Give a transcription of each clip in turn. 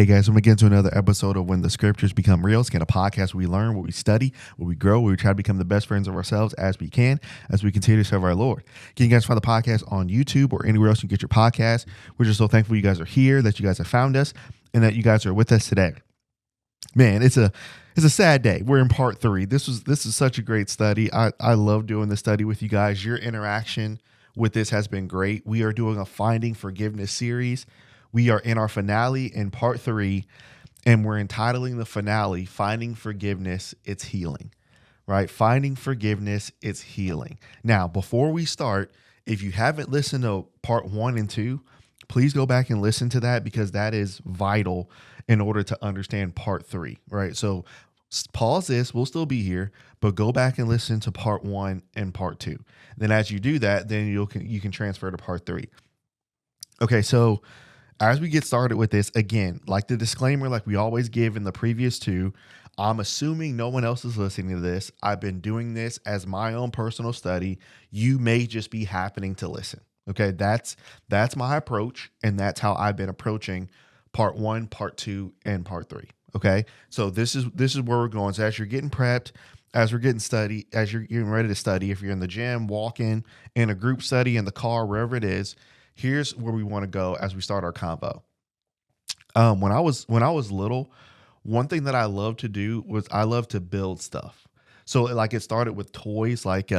Hey guys, I'm again to another episode of When the Scriptures Become Real. It's kind of podcast where we learn, where we study, where we grow, where we try to become the best friends of ourselves as we can, as we continue to serve our Lord. Can you guys find the podcast on YouTube or anywhere else you get your podcast? We're just so thankful you guys are here, that you guys have found us, and that you guys are with us today. Man, it's a sad day. We're in part 3. This is such a great study. I love doing this study with you guys. Your interaction with this has been great. We are doing a Finding Forgiveness series. We are in our finale in part 3, and we're entitling the finale, Finding Forgiveness, It's Healing, right? Finding Forgiveness, It's Healing. Now, before we start, if you haven't listened to part 1 and 2, please go back and listen to that because that is vital in order to understand part 3, right? So pause this, we'll still be here, but go back and listen to part 1 and part 2. Then as you do that, then you can transfer to part 3. Okay, so as we get started with this, again, like the disclaimer, like we always give in the previous 2, I'm assuming no one else is listening to this. I've been doing this as my own personal study. You may just be happening to listen. Okay, that's my approach, and that's how I've been approaching part 1, part 2, and part 3. Okay, so this is where we're going. So as you're getting prepped, as you're getting ready to study, if you're in the gym, walking, in a group study, in the car, wherever it is, here's where we want to go as we start our convo. When I was little, one thing that I loved to do was I loved to build stuff. So like it started with toys, like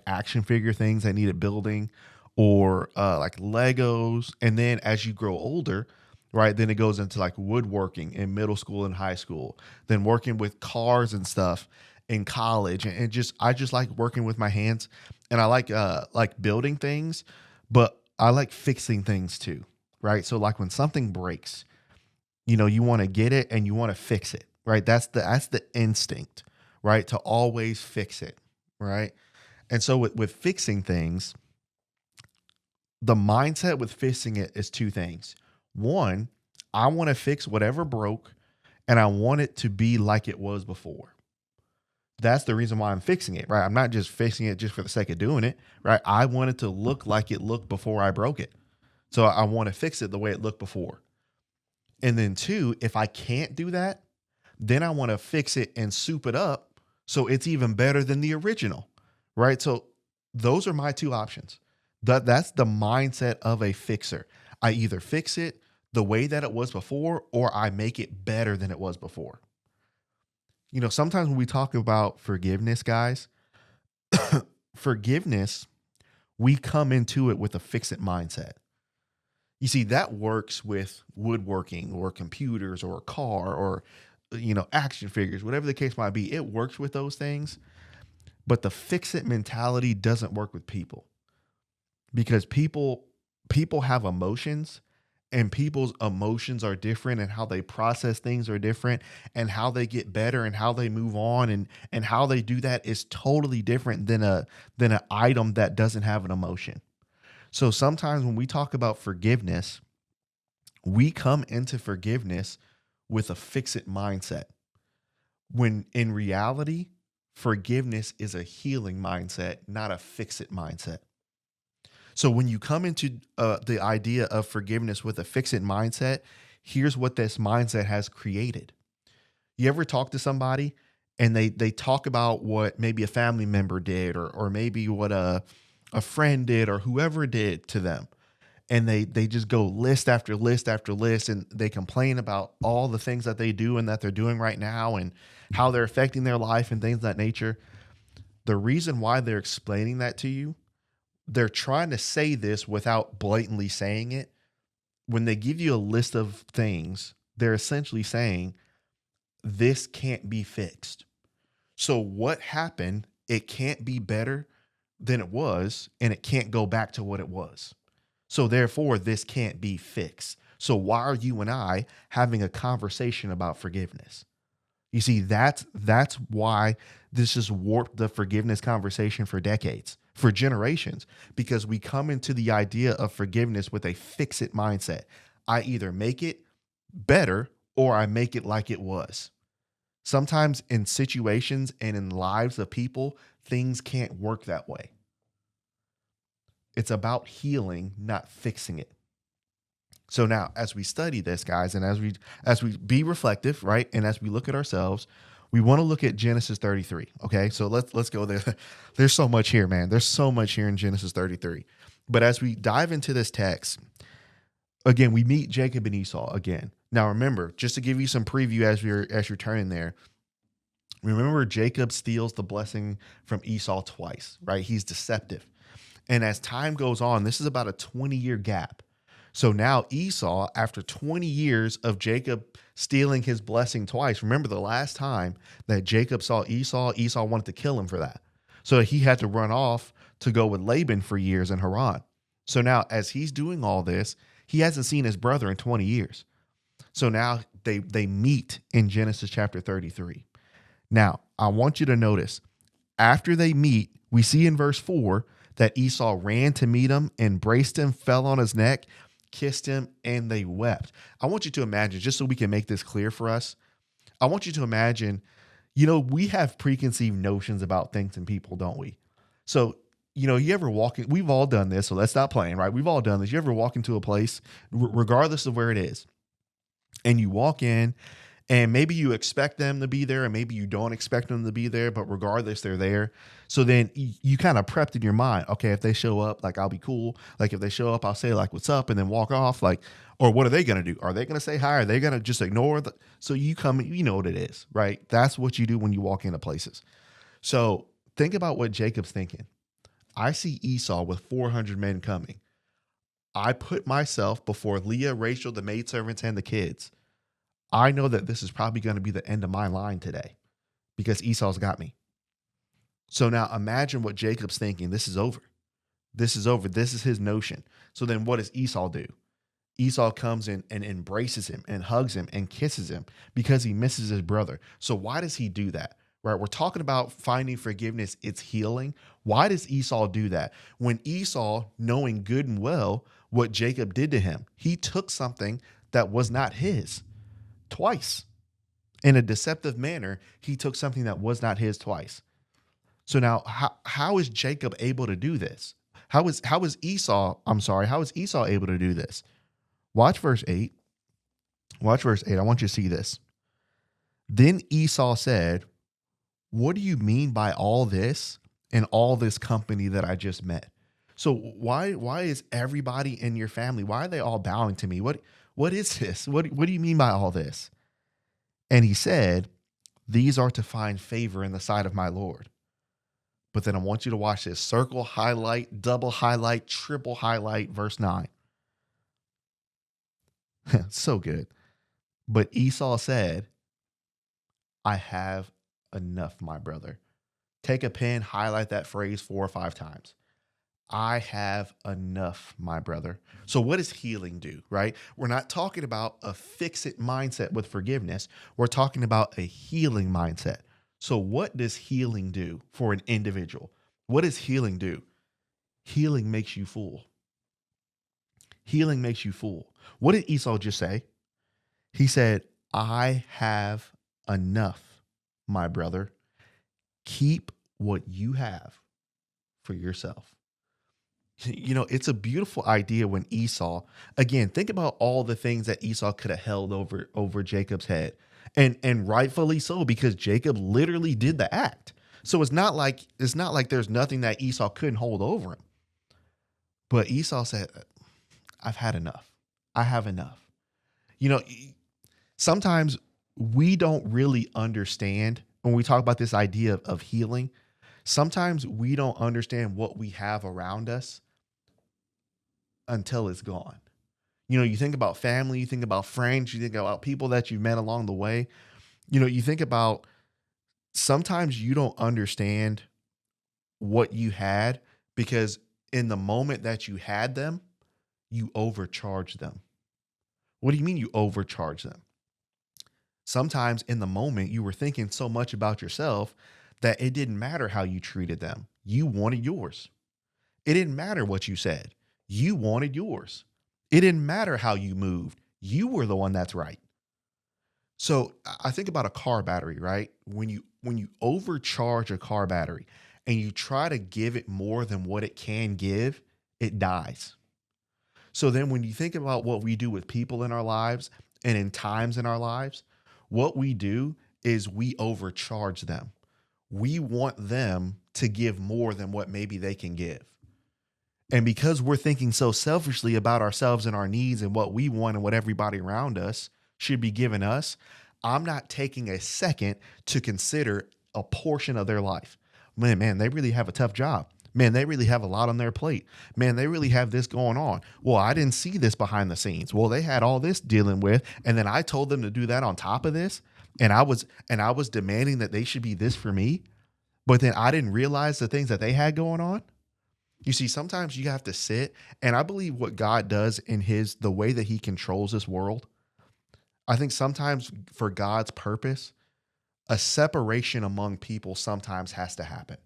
action figure things that needed building, or like Legos. And then as you grow older, right, then it goes into like woodworking in middle school and high school, then working with cars and stuff in college, and I just like working with my hands, and I like building things, but I like fixing things too, right? So like when something breaks, you want to get it and you want to fix it, right? That's the instinct, right? To always fix it, right? And so with fixing things, the mindset with fixing it is 2 things. One, I want to fix whatever broke, and I want it to be like it was before. That's the reason why I'm fixing it, right? I'm not just fixing it just for the sake of doing it, right? I want it to look like it looked before I broke it. So I want to fix it the way it looked before. And then 2, if I can't do that, then I want to fix it and soup it up so it's even better than the original, right? So those are my 2 options. That's the mindset of a fixer. I either fix it the way that it was before, or I make it better than it was before. Sometimes when we talk about forgiveness, guys, forgiveness, we come into it with a fix-it mindset. You see, that works with woodworking or computers or a car or, action figures, whatever the case might be. It works with those things, but the fix-it mentality doesn't work with people, because people have emotions, and people's emotions are different, and how they process things are different, and how they get better and how they move on and how they do that is totally different than an item that doesn't have an emotion. So sometimes when we talk about forgiveness, we come into forgiveness with a fix-it mindset, when in reality, forgiveness is a healing mindset, not a fix-it mindset. So when you come into the idea of forgiveness with a fix-it mindset, here's what this mindset has created. You ever talk to somebody and they talk about what maybe a family member did, or maybe what a friend did, or whoever did to them, and they just go list after list after list, and they complain about all the things that they do and that they're doing right now and how they're affecting their life and things of that nature. The reason why they're explaining that to you, they're trying to say this without blatantly saying it. When they give you a list of things, they're essentially saying, this can't be fixed. So what happened? It can't be better than it was, and it can't go back to what it was. So therefore, this can't be fixed. So why are you and I having a conversation about forgiveness? You see, that's why this has warped the forgiveness conversation for decades, for generations, because we come into the idea of forgiveness with a fix-it mindset. I either make it better or I make it like it was. Sometimes in situations and in lives of people, things can't work that way. It's about healing, not fixing it. So now, as we study this, guys, and as we be reflective, right, and as we look at ourselves, we want to look at Genesis 33. Okay, so let's go there. There's so much here, man. There's so much here in Genesis 33. But as we dive into this text, again, we meet Jacob and Esau again. Now, remember, just to give you some preview as you're turning there. Remember, Jacob steals the blessing from Esau twice, right? He's deceptive. And as time goes on, this is about a 20-year gap. So now Esau, after 20 years of Jacob stealing his blessing twice, remember the last time that Jacob saw Esau, Esau wanted to kill him for that. So he had to run off to go with Laban for years in Haran. So now as he's doing all this, he hasn't seen his brother in 20 years. So now they meet in Genesis chapter 33. Now, I want you to notice, after they meet, we see in verse 4 that Esau ran to meet him, embraced him, fell on his neck, kissed him, and they wept. I want you to imagine, just so we can make this clear for us, I want you to imagine, we have preconceived notions about things and people, don't we? So, you ever walk in, we've all done this, so let's stop playing, right? We've all done this. You ever walk into a place, regardless of where it is, and you walk in, and maybe you expect them to be there, and maybe you don't expect them to be there, but regardless, they're there. So then you kind of prepped in your mind, okay, if they show up, like, I'll be cool. Like, if they show up, I'll say, like, what's up, and then walk off. Like, or what are they going to do? Are they going to say hi? Are they going to just ignore? So you come, you know what it is, right? That's what you do when you walk into places. So think about what Jacob's thinking. I see Esau with 400 men coming. I put myself before Leah, Rachel, the maidservants, and the kids. I know that this is probably going to be the end of my line today because Esau's got me. So now imagine what Jacob's thinking. This is over. This is over. This is his notion. So then what does Esau do? Esau comes in and embraces him and hugs him and kisses him because he misses his brother. So why does he do that? Right? We're talking about finding forgiveness. It's healing. Why does Esau do that? When Esau, knowing good and well what Jacob did to him, he took something that was not his. Twice. In a deceptive manner, he took something that was not his twice. So now how is Jacob able to do this? How is Esau able to do this? Watch verse 8. Watch verse 8. I want you to see this. Then Esau said, "What do you mean by all this and all this company that I just met?" So why is everybody in your family, why are they all bowing to me? What is this? What do you mean by all this? And he said, "These are to find favor in the sight of my Lord." But then I want you to watch this. Circle, highlight, double highlight, triple highlight, verse 9. So good. But Esau said, "I have enough, my brother." Take a pen, highlight that phrase 4 or 5 times. I have enough, my brother. So what does healing do, right? We're not talking about a fix-it mindset with forgiveness. We're talking about a healing mindset. So what does healing do for an individual? What does healing do? Healing makes you full. Healing makes you full. What did Esau just say? He said, "I have enough, my brother. Keep what you have for yourself." It's a beautiful idea when Esau, again, think about all the things that Esau could have held over Jacob's head. And rightfully so, because Jacob literally did the act. So it's not like there's nothing that Esau couldn't hold over him. But Esau said, "I've had enough. I have enough." Sometimes we don't really understand when we talk about this idea of healing. Sometimes we don't understand what we have around us until it's gone. You think about family, you think about friends, you think about people that you've met along the way. You think about, sometimes you don't understand what you had because in the moment that you had them, you overcharged them. What do you mean you overcharge them? Sometimes in the moment you were thinking so much about yourself that it didn't matter how you treated them. You wanted yours. It didn't matter what you said. You wanted yours. It didn't matter how you moved. You were the one that's right. So I think about a car battery, right? When you overcharge a car battery and you try to give it more than what it can give, it dies. So then when you think about what we do with people in our lives and in times in our lives, what we do is we overcharge them. We want them to give more than what maybe they can give. And because we're thinking so selfishly about ourselves and our needs and what we want and what everybody around us should be giving us, I'm not taking a second to consider a portion of their life. Man, they really have a tough job. Man, they really have a lot on their plate. Man, they really have this going on. Well, I didn't see this behind the scenes. Well, they had all this dealing with, and then I told them to do that on top of this, and I was demanding that they should be this for me, but then I didn't realize the things that they had going on. You see, sometimes you have to sit, and I believe what God does in the way that he controls this world, I think sometimes for God's purpose, a separation among people sometimes has to happen.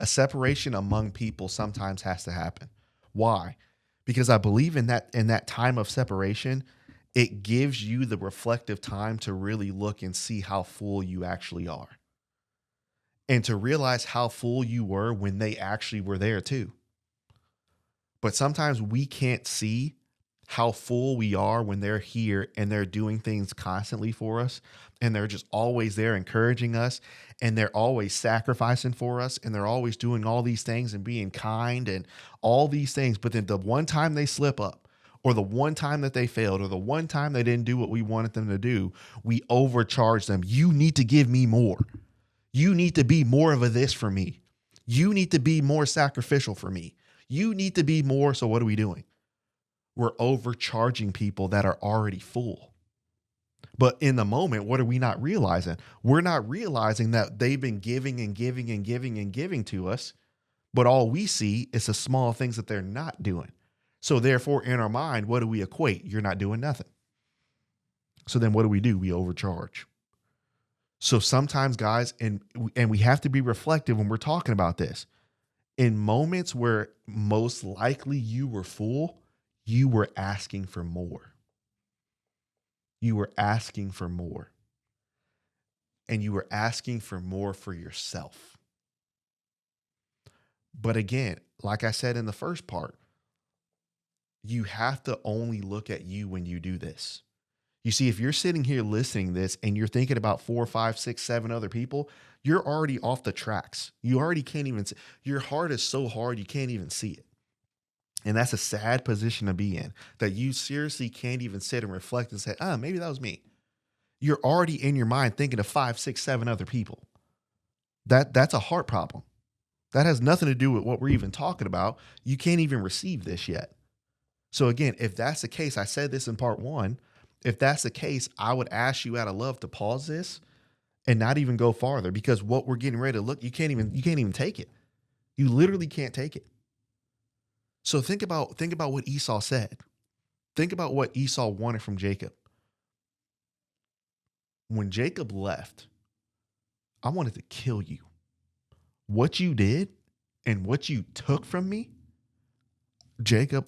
A separation among people sometimes has to happen. Why? Because I believe in that time of separation, it gives you the reflective time to really look and see how full you actually are. And to realize how full you were when they actually were there too. But sometimes we can't see how full we are when they're here and they're doing things constantly for us, and they're just always there encouraging us, and they're always sacrificing for us, and they're always doing all these things and being kind and all these things. But then the one time they slip up, or the one time that they failed, or the one time they didn't do what we wanted them to do, we overcharge them. You need to give me more. You need to be more of a this for me. You need to be more sacrificial for me. You need to be more. So what are we doing? We're overcharging people that are already full. But in the moment, what are we not realizing? We're not realizing that they've been giving and giving and giving and giving to us, but all we see is the small things that they're not doing. So therefore, in our mind, what do we equate? You're not doing nothing. So then what do? We overcharge. So sometimes, guys, and we have to be reflective when we're talking about this. In moments where most likely you were full, you were asking for more. You were asking for more. And you were asking for more for yourself. But again, like I said in the first part, you have to only look at you when you do this. You see, if you're sitting here listening to this and you're thinking about 4, 5, 6, 7 other people, you're already off the tracks. You already can't even see. Your heart is so hard, you can't even see it. And that's a sad position to be in, that you seriously can't even sit and reflect and say, maybe that was me. You're already in your mind thinking of 5, 6, 7 other people. That's a heart problem. That has nothing to do with what we're even talking about. You can't even receive this yet. So again, if that's the case, I said this in part 1, if that's the case, I would ask you out of love to pause this and not even go farther, because what we're getting ready to look, you can't even take it. You literally can't take it. So think about what Esau said. Think about what Esau wanted from Jacob. When Jacob left, I wanted to kill you. What you did and what you took from me, Jacob,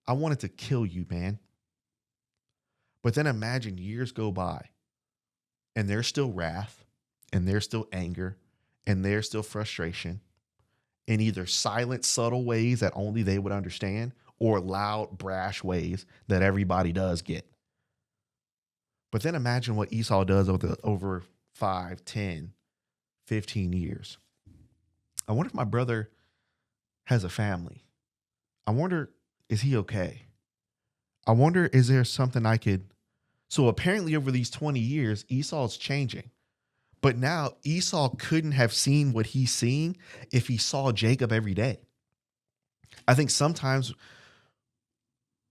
I wanted to kill you, man. But then imagine years go by and there's still wrath and there's still anger and there's still frustration in either silent, subtle ways that only they would understand, or loud, brash ways that everybody does get. But then imagine what Esau does over 5, 10, 15 years. I wonder if my brother has a family. I wonder, is he okay? I wonder, is there something I could... So apparently over these 20 years, Esau's changing. But now Esau couldn't have seen what he's seeing if he saw Jacob every day. I think sometimes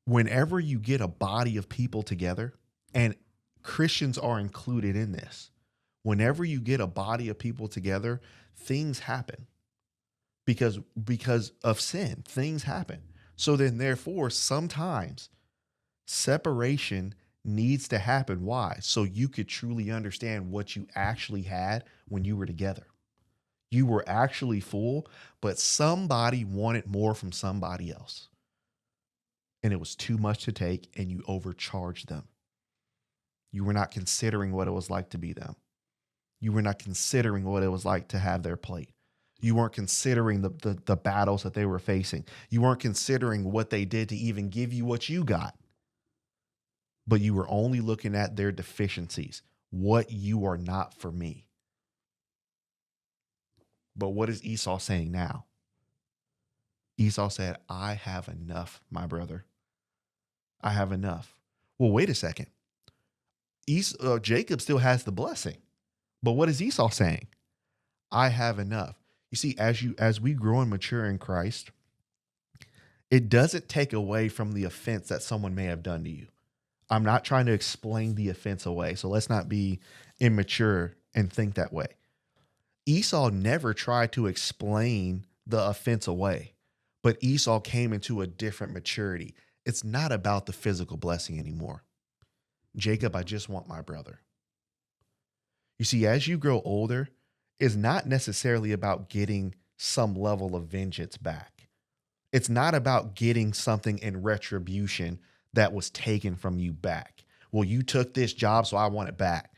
whenever you get a body of people together, and Christians are included in this, whenever you get a body of people together, things happen because of sin. Things happen. So then therefore, sometimes separation needs to happen. Why? So you could truly understand what you actually had when you were together. You were actually full, but somebody wanted more from somebody else. And it was too much to take, and you overcharged them. You were not considering what it was like to be them. You were not considering what it was like to have their plate. You weren't considering the battles that they were facing. You weren't considering what they did to even give you what you got, but you were only looking at their deficiencies, what you are not for me. But what is Esau saying now? Esau said, I have enough, my brother. I have enough. Well, wait a second. Jacob still has the blessing. But what is Esau saying? I have enough. You see, as we grow and mature in Christ, it doesn't take away from the offense that someone may have done to you. I'm not trying to explain the offense away. So let's not be immature and think that way. Esau never tried to explain the offense away, but Esau came into a different maturity. It's not about the physical blessing anymore. Jacob, I just want my brother. You see, as you grow older, it's not necessarily about getting some level of vengeance back. It's not about getting something in retribution that was taken from you back. Well, you took this job, so I want it back.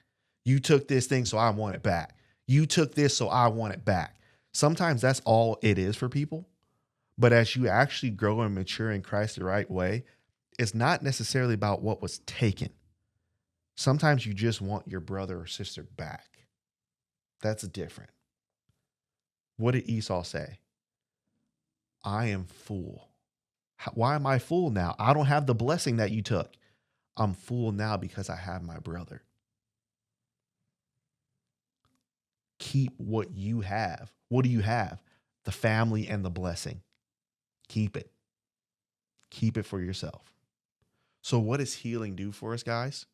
You took this thing, so I want it back. You took this, so I want it back. Sometimes that's all it is for people. But as you actually grow and mature in Christ the right way, it's not necessarily about what was taken. Sometimes you just want your brother or sister back. That's different. What did Esau say? I am full. Why am I full now? I don't have the blessing that you took. I'm full now because I have my brother. Keep what you have. What do you have? The family and the blessing. Keep it. Keep it for yourself. So what does healing do for us, guys?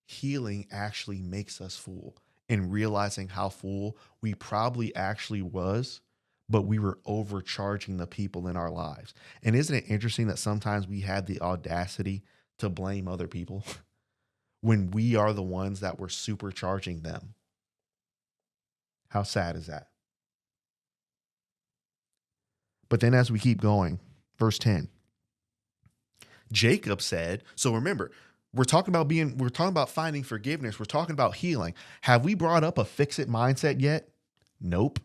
Healing actually makes us full, and realizing how full we probably actually was, but we were overcharging the people in our lives. And isn't it interesting that sometimes we had the audacity to blame other people when we are the ones that were supercharging them? How sad is that? But then as we keep going, verse 10, Jacob said, so remember, we're talking about finding forgiveness. We're talking about healing. Have we brought up a fix-it mindset yet? Nope.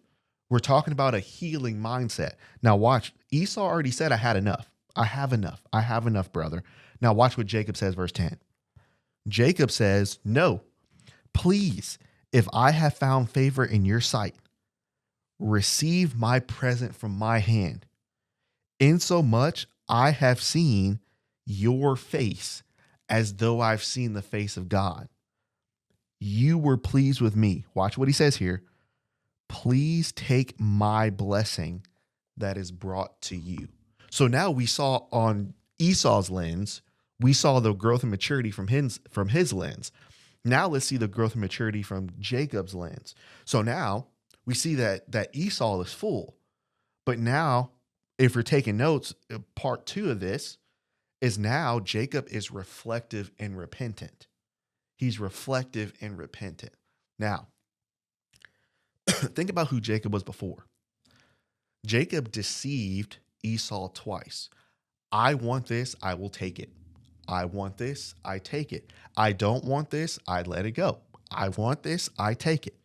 We're talking about a healing mindset. Now watch, Esau already said, I had enough. I have enough. I have enough, brother. Now watch what Jacob says, verse 10. Jacob says, no, please, if I have found favor in your sight, receive my present from my hand. Insomuch I have seen your face as though I've seen the face of God. You were pleased with me. Watch what he says here. Please take my blessing that is brought to you. So now we saw on Esau's lens, we saw the growth and maturity from his lens. Now let's see the growth and maturity from Jacob's lens. So now we see that Esau is full. But now, if you're taking notes, part 2 of this is now Jacob is reflective and repentant. He's reflective and repentant. Now, think about who Jacob was before. Jacob deceived Esau twice. I want this, I will take it. I want this, I take it. I don't want this, I let it go. I want this, I take it.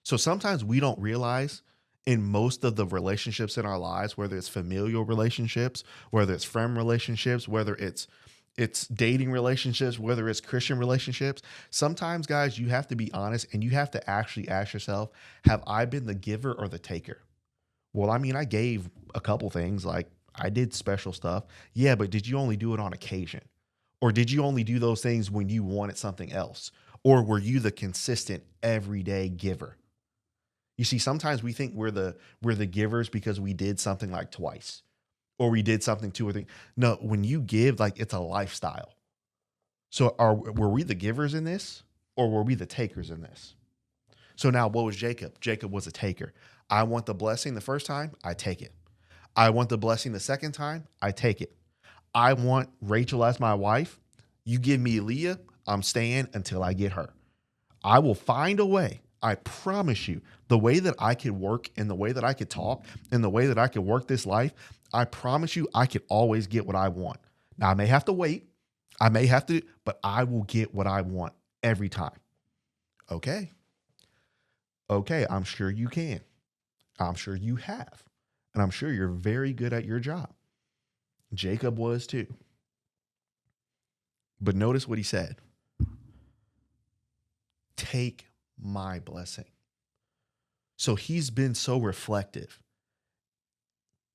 So sometimes we don't realize in most of the relationships in our lives, whether it's familial relationships, whether it's friend relationships, whether it's dating relationships, whether it's Christian relationships, sometimes, guys, you have to be honest and you have to actually ask yourself, have I been the giver or the taker? Well, I mean, I gave a couple things, like I did special stuff. Yeah, but did you only do it on occasion? Or did you only do those things when you wanted something else? Or were you the consistent everyday giver? You see, sometimes we think we're the givers because we did something like twice, or we did something 2 or 3. No, when you give, like, it's a lifestyle. So were we the givers in this, or were we the takers in this? So now what was Jacob? Jacob was a taker. I want the blessing the first time, I take it. I want the blessing the second time, I take it. I want Rachel as my wife. You give me Leah, I'm staying until I get her. I will find a way. I promise you, the way that I could work and the way that I could talk and the way that I could work this life, I promise you I could always get what I want. Now, I may have to wait. I may have to, but I will get what I want every time. Okay. Okay, I'm sure you can. I'm sure you have. And I'm sure you're very good at your job. Jacob was too. But notice what he said. Take my blessing. So he's been so reflective.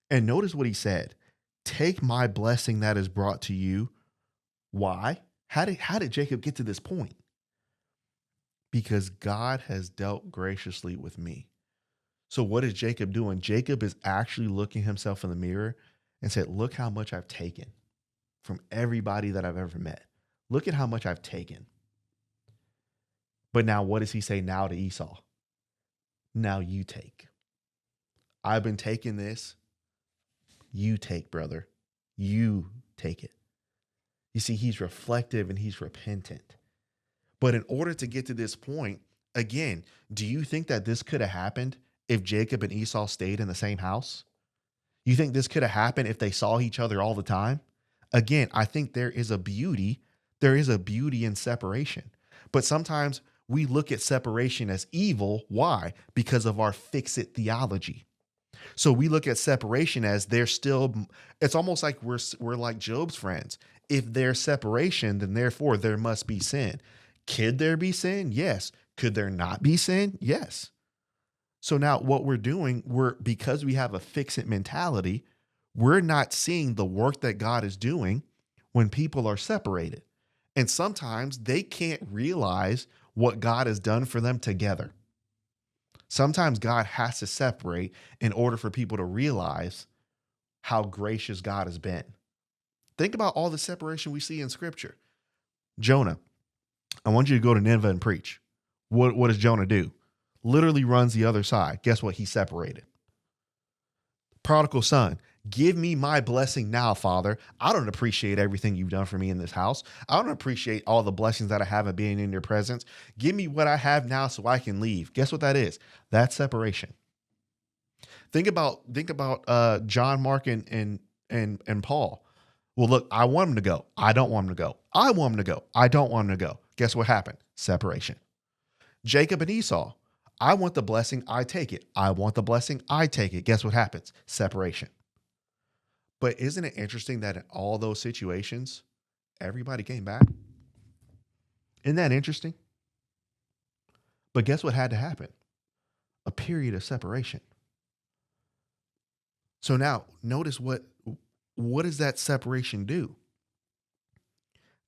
And notice what he said. Take my blessing that is brought to you. Why? How did Jacob get to this point? Because God has dealt graciously with me. So what is Jacob doing? Jacob is actually looking himself in the mirror and said, look how much I've taken from everybody that I've ever met. Look at how much I've taken. But now what does he say now to Esau? Now you take. I've been taking this. You take, brother. You take it. You see, he's reflective and he's repentant. But in order to get to this point, again, do you think that this could have happened if Jacob and Esau stayed in the same house? You think this could have happened if they saw each other all the time? Again, I think there is a beauty in separation. But sometimes we look at separation as evil. Why? Because of our fix-it theology. So we look at separation as it's almost like we're like Job's friends. If there's separation, then therefore there must be sin. Could there be sin? Yes. Could there not be sin? Yes. So now what we're doing, because we have a fix-it mentality, we're not seeing the work that God is doing when people are separated. And sometimes they can't realize what God has done for them together. Sometimes God has to separate in order for people to realize how gracious God has been. Think about all the separation we see in scripture. Jonah, I want you to go to Nineveh and preach. What does Jonah do? Literally runs the other side. Guess what? He's separated. Prodigal son, give me my blessing now, Father. I don't appreciate everything you've done for me in this house. I don't appreciate all the blessings that I have of being in your presence. Give me what I have now so I can leave. Guess what that is? That's separation. Think about John, Mark, and Paul. Well, look, I want him to go. I don't want him to go. I want him to go. I don't want him to go. Guess what happened? Separation. Jacob and Esau. I want the blessing. I take it. I want the blessing. I take it. Guess what happens? Separation. But isn't it interesting that in all those situations, everybody came back? Isn't that interesting? But guess what had to happen? A period of separation. So now notice what does that separation do?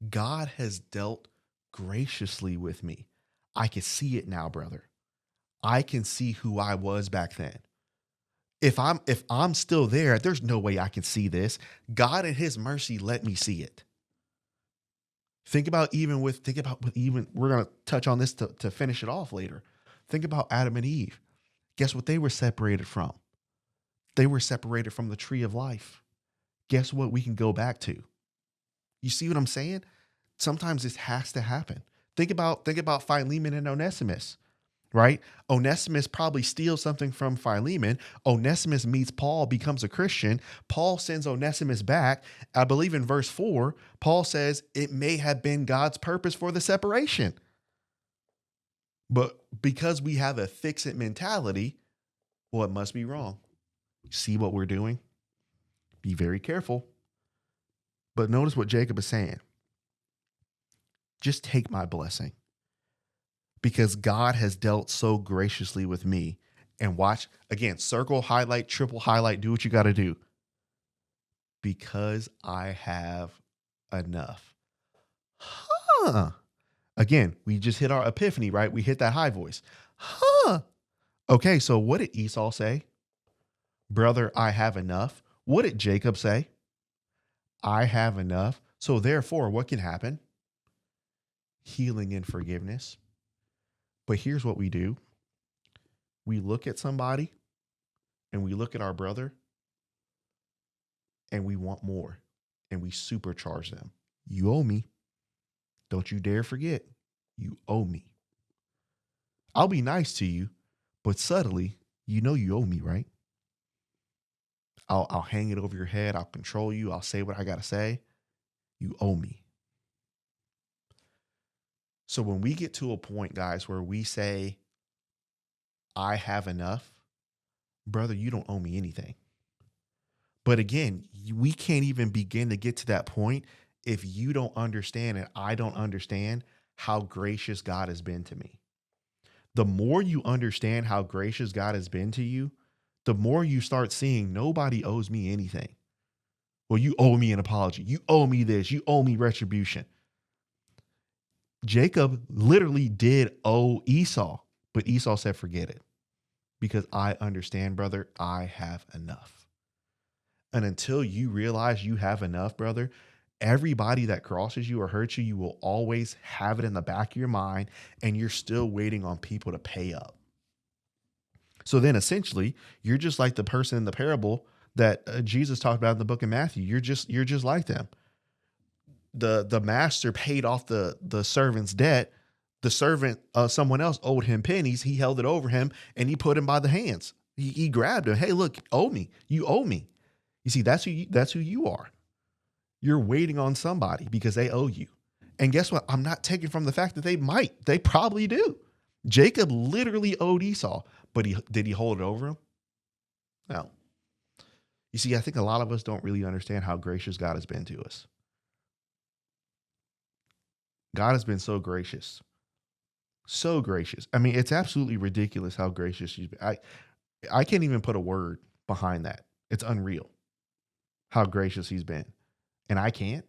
God has dealt graciously with me. I can see it now, brother. I can see who I was back then. If I'm still there, there's no way I can see this. God in his mercy let me see it. Think about even we're going to touch on this to finish it off later. Think about Adam and Eve. Guess what they were separated from? They were separated from the tree of life. Guess what we can go back to? You see what I'm saying? Sometimes this has to happen. Think about Philemon and Onesimus, right? Onesimus probably steals something from Philemon. Onesimus meets Paul, becomes a Christian. Paul sends Onesimus back. I believe in verse 4, Paul says it may have been God's purpose for the separation. But because we have a fix-it mentality, well, it must be wrong. See what we're doing? Be very careful. But notice what Jacob is saying. Just take my blessing. Because God has dealt so graciously with me. And watch, again, circle, highlight, triple highlight, do what you got to do. Because I have enough. Huh. Again, we just hit our epiphany, right? We hit that high voice. Huh. Okay, so what did Esau say? Brother, I have enough. What did Jacob say? I have enough. So therefore, what can happen? Healing and forgiveness. But here's what we do. We look at somebody and we look at our brother and we want more and we supercharge them. You owe me. Don't you dare forget. You owe me. I'll be nice to you, but subtly, you know you owe me, right? I'll hang it over your head. I'll control you. I'll say what I got to say. You owe me. So when we get to a point, guys, where we say, I have enough, brother, you don't owe me anything. But again, we can't even begin to get to that point if you don't understand and I don't understand how gracious God has been to me. The more you understand how gracious God has been to you, the more you start seeing nobody owes me anything. Well, you owe me an apology. You owe me this. You owe me retribution. Jacob literally did owe Esau, but Esau said, forget it, because I understand, brother, I have enough. And until you realize you have enough, brother, everybody that crosses you or hurts you, you will always have it in the back of your mind, and you're still waiting on people to pay up. So then essentially, you're just like the person in the parable that Jesus talked about in the book of Matthew. You're just like them. The master paid off the servant's debt. The servant, someone else owed him pennies. He held it over him and he put him by the hands. He grabbed him. Hey, look, owe me. You owe me. You see, that's who you are. You're waiting on somebody because they owe you. And guess what? I'm not taking from the fact that they probably do. Jacob literally owed Esau, but did he hold it over him? No. You see, I think a lot of us don't really understand how gracious God has been to us. God has been so gracious. So gracious. I mean, it's absolutely ridiculous how gracious he's been. I can't even put a word behind that. It's unreal how gracious he's been. And I can't.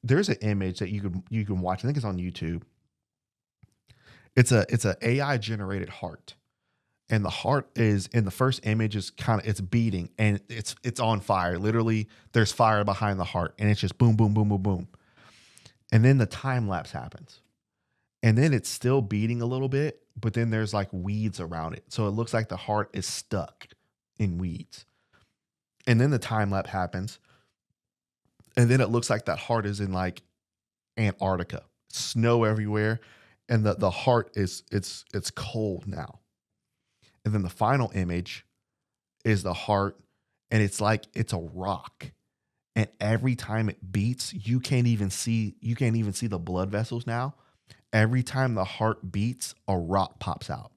There's an image that you can watch. I think it's on YouTube. It's a AI generated heart. And the heart is in the first image is it's beating and it's on fire. Literally, there's fire behind the heart and it's just boom, boom, boom, boom, boom. And then the time lapse happens. And then it's still beating a little bit, but then there's like weeds around it. So it looks like the heart is stuck in weeds. And then the time lapse happens. And then it looks like that heart is in like Antarctica. Snow everywhere. And the heart it's cold now. And then the final image is the heart, and it's like it's a rock. And every time it beats, you can't even see the blood vessels now. Every time the heart beats, a rock pops out.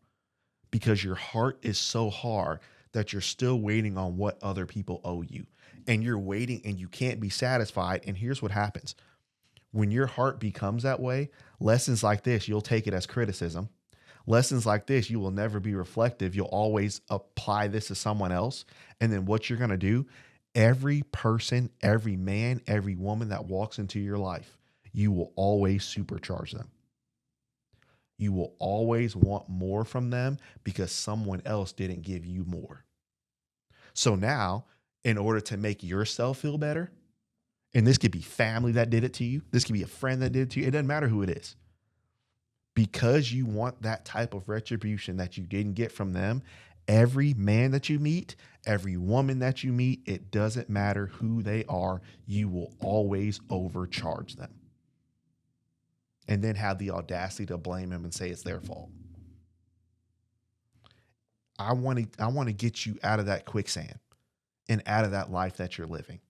Because your heart is so hard that you're still waiting on what other people owe you. And you're waiting and you can't be satisfied. And here's what happens. When your heart becomes that way, lessons like this, you'll take it as criticism. Lessons like this, you will never be reflective. You'll always apply this to someone else. And then what you're going to do, every person, every man, every woman that walks into your life, you will always supercharge them. You will always want more from them because someone else didn't give you more. So now, in order to make yourself feel better, and this could be family that did it to you, this could be a friend that did it to you, it doesn't matter who it is. Because you want that type of retribution that you didn't get from them, every man that you meet, every woman that you meet, it doesn't matter who they are, you will always overcharge them. And then have the audacity to blame them and say it's their fault. I want to get you out of that quicksand and out of that life that you're living.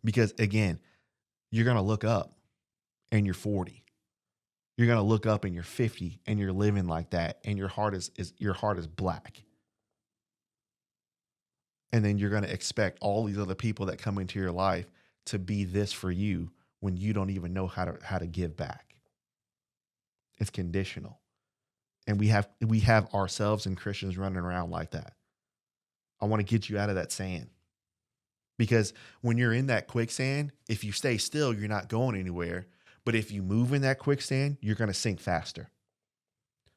Because again, you're going to look up and you're 40. You're going to look up and you're 50 and you're living like that. And your heart is black. And then you're going to expect all these other people that come into your life to be this for you when you don't even know how to give back. It's conditional. And we have ourselves and Christians running around like that. I want to get you out of that sand. Because when you're in that quicksand, if you stay still, you're not going anywhere. But if you move in that quicksand, you're going to sink faster.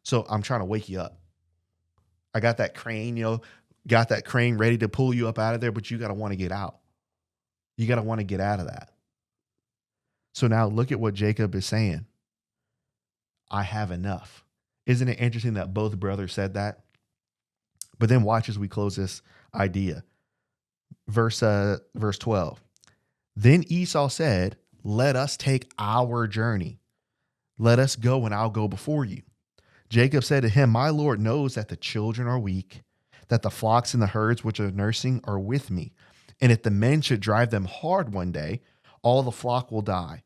So I'm trying to wake you up. I got that crane, ready to pull you up out of there, but you got to want to get out. You got to want to get out of that. So now look at what Jacob is saying. I have enough. Isn't it interesting that both brothers said that? But then watch as we close this idea. Verse 12. Then Esau said, let us take our journey. Let us go and I'll go before you. Jacob said to him, my Lord knows that the children are weak, that the flocks and the herds which are nursing are with me. And if the men should drive them hard one day, all the flock will die.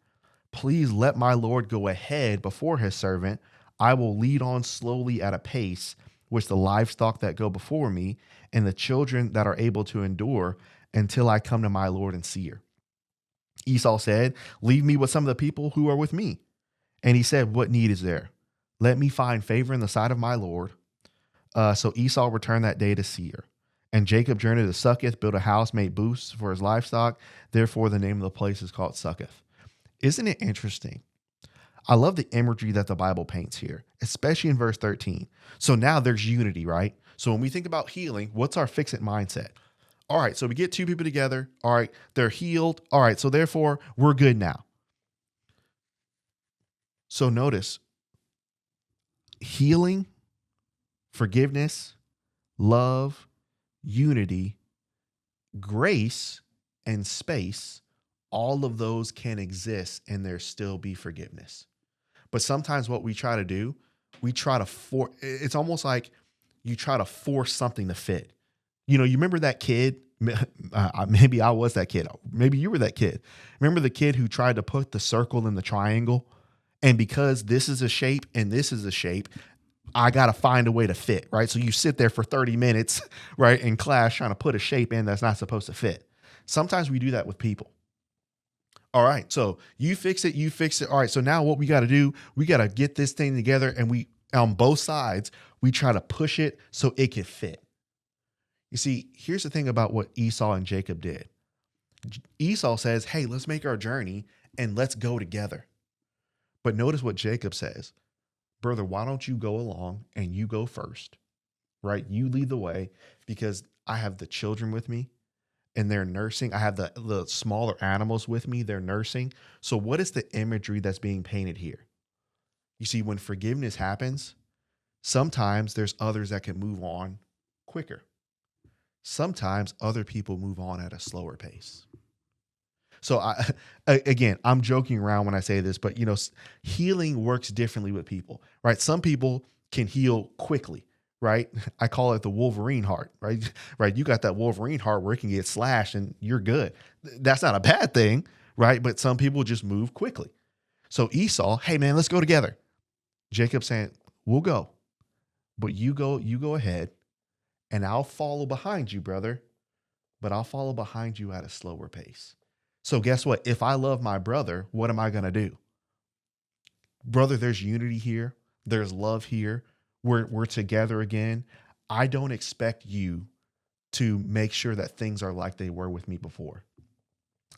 Please let my Lord go ahead before his servant. I will lead on slowly at a pace which the livestock that go before me and the children that are able to endure until I come to my Lord and seer. Esau said, leave me with some of the people who are with me. And he said, what need is there? Let me find favor in the sight of my Lord. So Esau returned that day to Seir. And Jacob journeyed to Succoth, built a house, made booths for his livestock. Therefore, the name of the place is called Succoth. Isn't it interesting? I love the imagery that the Bible paints here, especially in verse 13. So now there's unity, right? So when we think about healing, what's our fix-it mindset? All right, so we get two people together. All right, they're healed. All right, so therefore, we're good now. So notice, healing, forgiveness, love, unity, grace, and space, all of those can exist and there still be forgiveness. But sometimes what we try to do, we try to it's almost like you try to force something to fit. You remember that kid? Maybe I was that kid. Maybe you were that kid. Remember the kid who tried to put the circle in the triangle? And because this is a shape and this is a shape, I got to find a way to fit, right? So you sit there for 30 minutes, right, in class trying to put a shape in that's not supposed to fit. Sometimes we do that with people. All right, so you fix it. All right, so now what we got to do, we got to get this thing together, and we, on both sides, we try to push it so it can fit. You see, here's the thing about what Esau and Jacob did. Esau says, hey, let's make our journey and let's go together. But notice what Jacob says. Brother, why don't you go along and you go first, right? You lead the way because I have the children with me and they're nursing. I have the smaller animals with me. They're nursing. So what is the imagery that's being painted here? You see, when forgiveness happens, sometimes there's others that can move on quicker. Sometimes other people move on at a slower pace. So again, I'm joking around when I say this, but healing works differently with people, right? Some people can heal quickly, right? I call it the Wolverine heart, right? Right. You got that Wolverine heart where it can get slashed and you're good. That's not a bad thing, right? But some people just move quickly. So Esau, hey man, let's go together. Jacob saying, we'll go, but you go ahead and I'll follow behind you, brother, but I'll follow behind you at a slower pace. So guess what? If I love my brother, what am I going to do? Brother, there's unity here. There's love here. We're together again. I don't expect you to make sure that things are like they were with me before.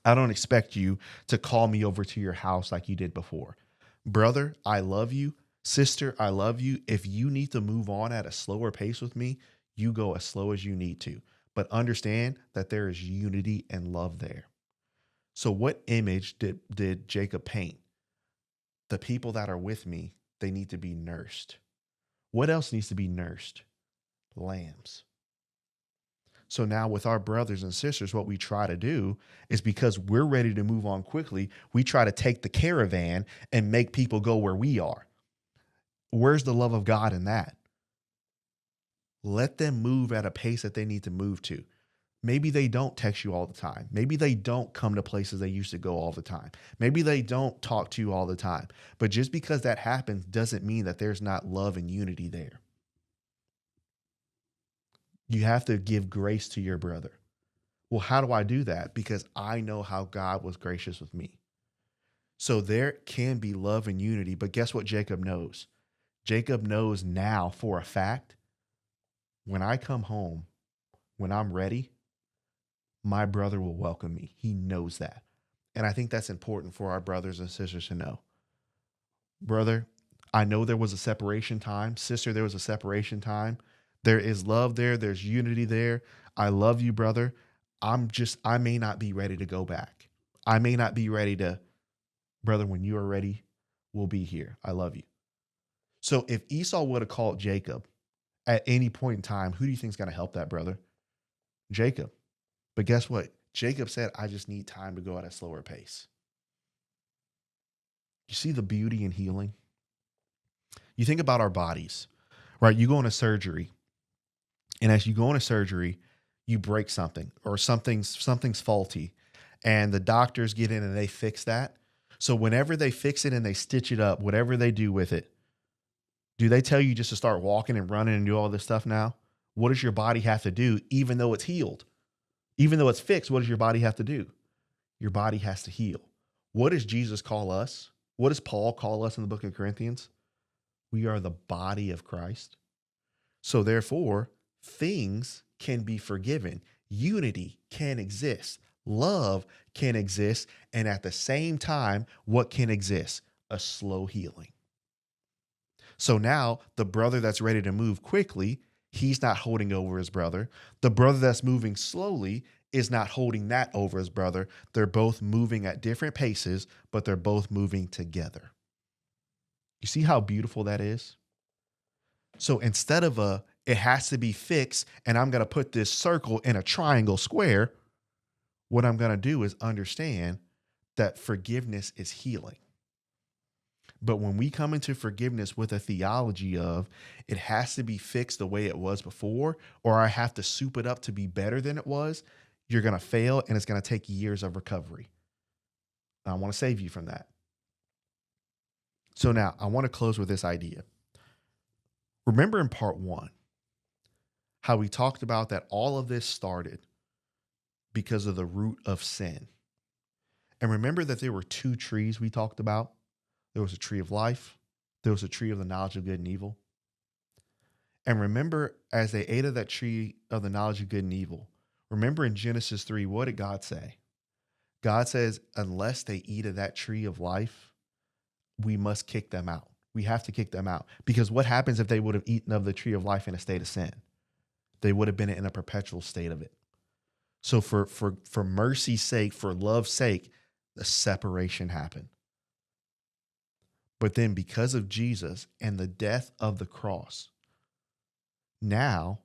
I don't expect you to call me over to your house like you did before. Brother, I love you. Sister, I love you. If you need to move on at a slower pace with me, you go as slow as you need to. But understand that there is unity and love there. So what image did Jacob paint? The people that are with me, they need to be nursed. What else needs to be nursed? Lambs. So now with our brothers and sisters, what we try to do is because we're ready to move on quickly, we try to take the caravan and make people go where we are. Where's the love of God in that? Let them move at a pace that they need to move to. Maybe they don't text you all the time. Maybe they don't come to places they used to go all the time. Maybe they don't talk to you all the time. But just because that happens doesn't mean that there's not love and unity there. You have to give grace to your brother. Well, how do I do that? Because I know how God was gracious with me. So there can be love and unity. But guess what Jacob knows? Jacob knows now for a fact, when I come home, when I'm ready, my brother will welcome me. He knows that. And I think that's important for our brothers and sisters to know. Brother, I know there was a separation time. Sister, there was a separation time. There is love there. There's unity there. I love you, brother. I may not be ready to go back. I may not be ready to, brother, when you are ready, we'll be here. I love you. So if Esau would have called Jacob at any point in time, who do you think is going to help that brother? Jacob. But guess what? Jacob said, I just need time to go at a slower pace. You see the beauty in healing? You think about our bodies, right? You go into surgery, and as you go into surgery, you break something or something's faulty, and the doctors get in and they fix that. So whenever they fix it and they stitch it up, whatever they do with it, Do they tell you just to start walking and running and do all this stuff now? What does your body have to do, even though it's healed? Even though it's fixed, what does your body have to do? Your body has to heal. What does Jesus call us? What does Paul call us in the book of Corinthians? We are the body of Christ. So therefore, things can be forgiven. Unity can exist. Love can exist. And at the same time, what can exist? A slow healing. So now the brother that's ready to move quickly, he's not holding over his brother. The brother that's moving slowly is not holding that over his brother. They're both moving at different paces, but they're both moving together. You see how beautiful that is? So instead of it has to be fixed and I'm going to put this circle in a triangle square, what I'm going to do is understand that forgiveness is healing. But when we come into forgiveness with a theology of it has to be fixed the way it was before, or I have to soup it up to be better than it was, you're going to fail and it's going to take years of recovery. And I want to save you from that. So now I want to close with this idea. Remember in part 1, how we talked about that all of this started because of the root of sin. And remember that there were 2 trees we talked about. There was a tree of life. There was a tree of the knowledge of good and evil. And remember, as they ate of that tree of the knowledge of good and evil, remember in Genesis 3, what did God say? God says, unless they eat of that tree of life, we must kick them out. We have to kick them out. Because what happens if they would have eaten of the tree of life in a state of sin? They would have been in a perpetual state of it. So for mercy's sake, for love's sake, the separation happened. But then because of Jesus and the death of the cross, now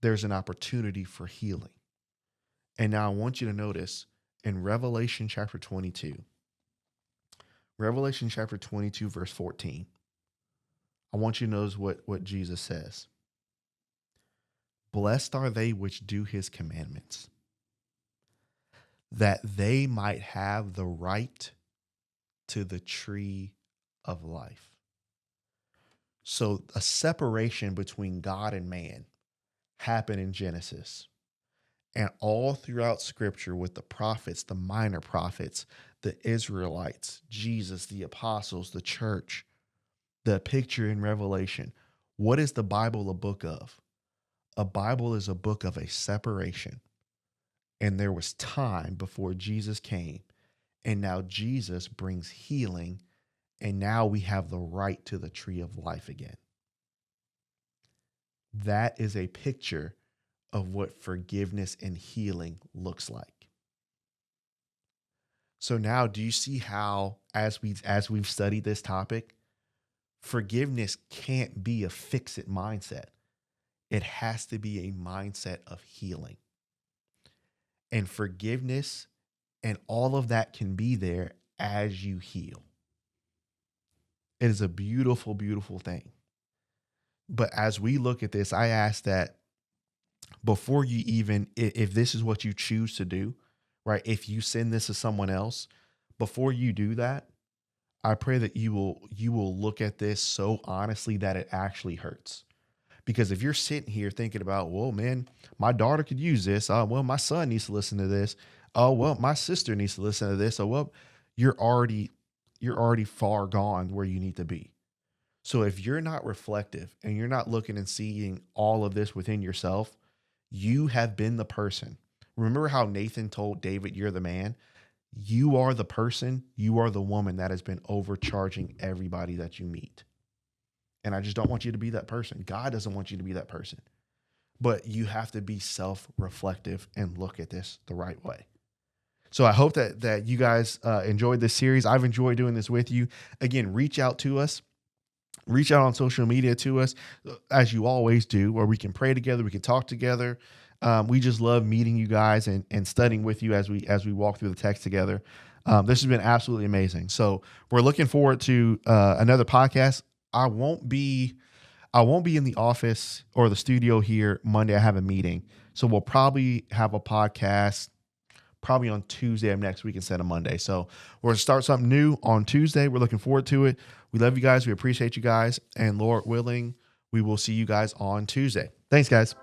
there's an opportunity for healing. And now I want you to notice in Revelation chapter 22, verse 14, I want you to notice what Jesus says. Blessed are they which do his commandments, that they might have the right to the tree of life. So a separation between God and man happened in Genesis. And all throughout scripture with the prophets, the minor prophets, the Israelites, Jesus, the apostles, the church, the picture in Revelation. What is the Bible a book of? A Bible is a book of a separation. And there was time before Jesus came. And now Jesus brings healing. And now we have the right to the tree of life again. That is a picture of what forgiveness and healing looks like. So now, do you see how, as we've studied this topic, forgiveness can't be a fix-it mindset. It has to be a mindset of healing. And forgiveness and all of that can be there as you heal. It is a beautiful, beautiful thing. But as we look at this, I ask that before you even, if this is what you choose to do, right? If you send this to someone else, before you do that, I pray that you will look at this so honestly that it actually hurts. Because if you're sitting here thinking about, well, man, my daughter could use this. Well, my son needs to listen to this. Oh, well, my sister needs to listen to this. Oh, well, you're already far gone where you need to be. So if you're not reflective and you're not looking and seeing all of this within yourself, you have been the person. Remember how Nathan told David, you're the man? You are the person, you are the woman that has been overcharging everybody that you meet. And I just don't want you to be that person. God doesn't want you to be that person. But you have to be self-reflective and look at this the right way. So I hope that you guys enjoyed this series. I've enjoyed doing this with you. Again, reach out to us. Reach out on social media to us, as you always do, where we can pray together, we can talk together. We just love meeting you guys and studying with you as we walk through the text together. This has been absolutely amazing. So we're looking forward to another podcast. I won't be in the office or the studio here Monday. I have a meeting, so we'll probably have a podcast probably on Tuesday of next week instead of Monday. So we're going to start something new on Tuesday. We're looking forward to it. We love you guys. We appreciate you guys. And Lord willing, we will see you guys on Tuesday. Thanks, guys.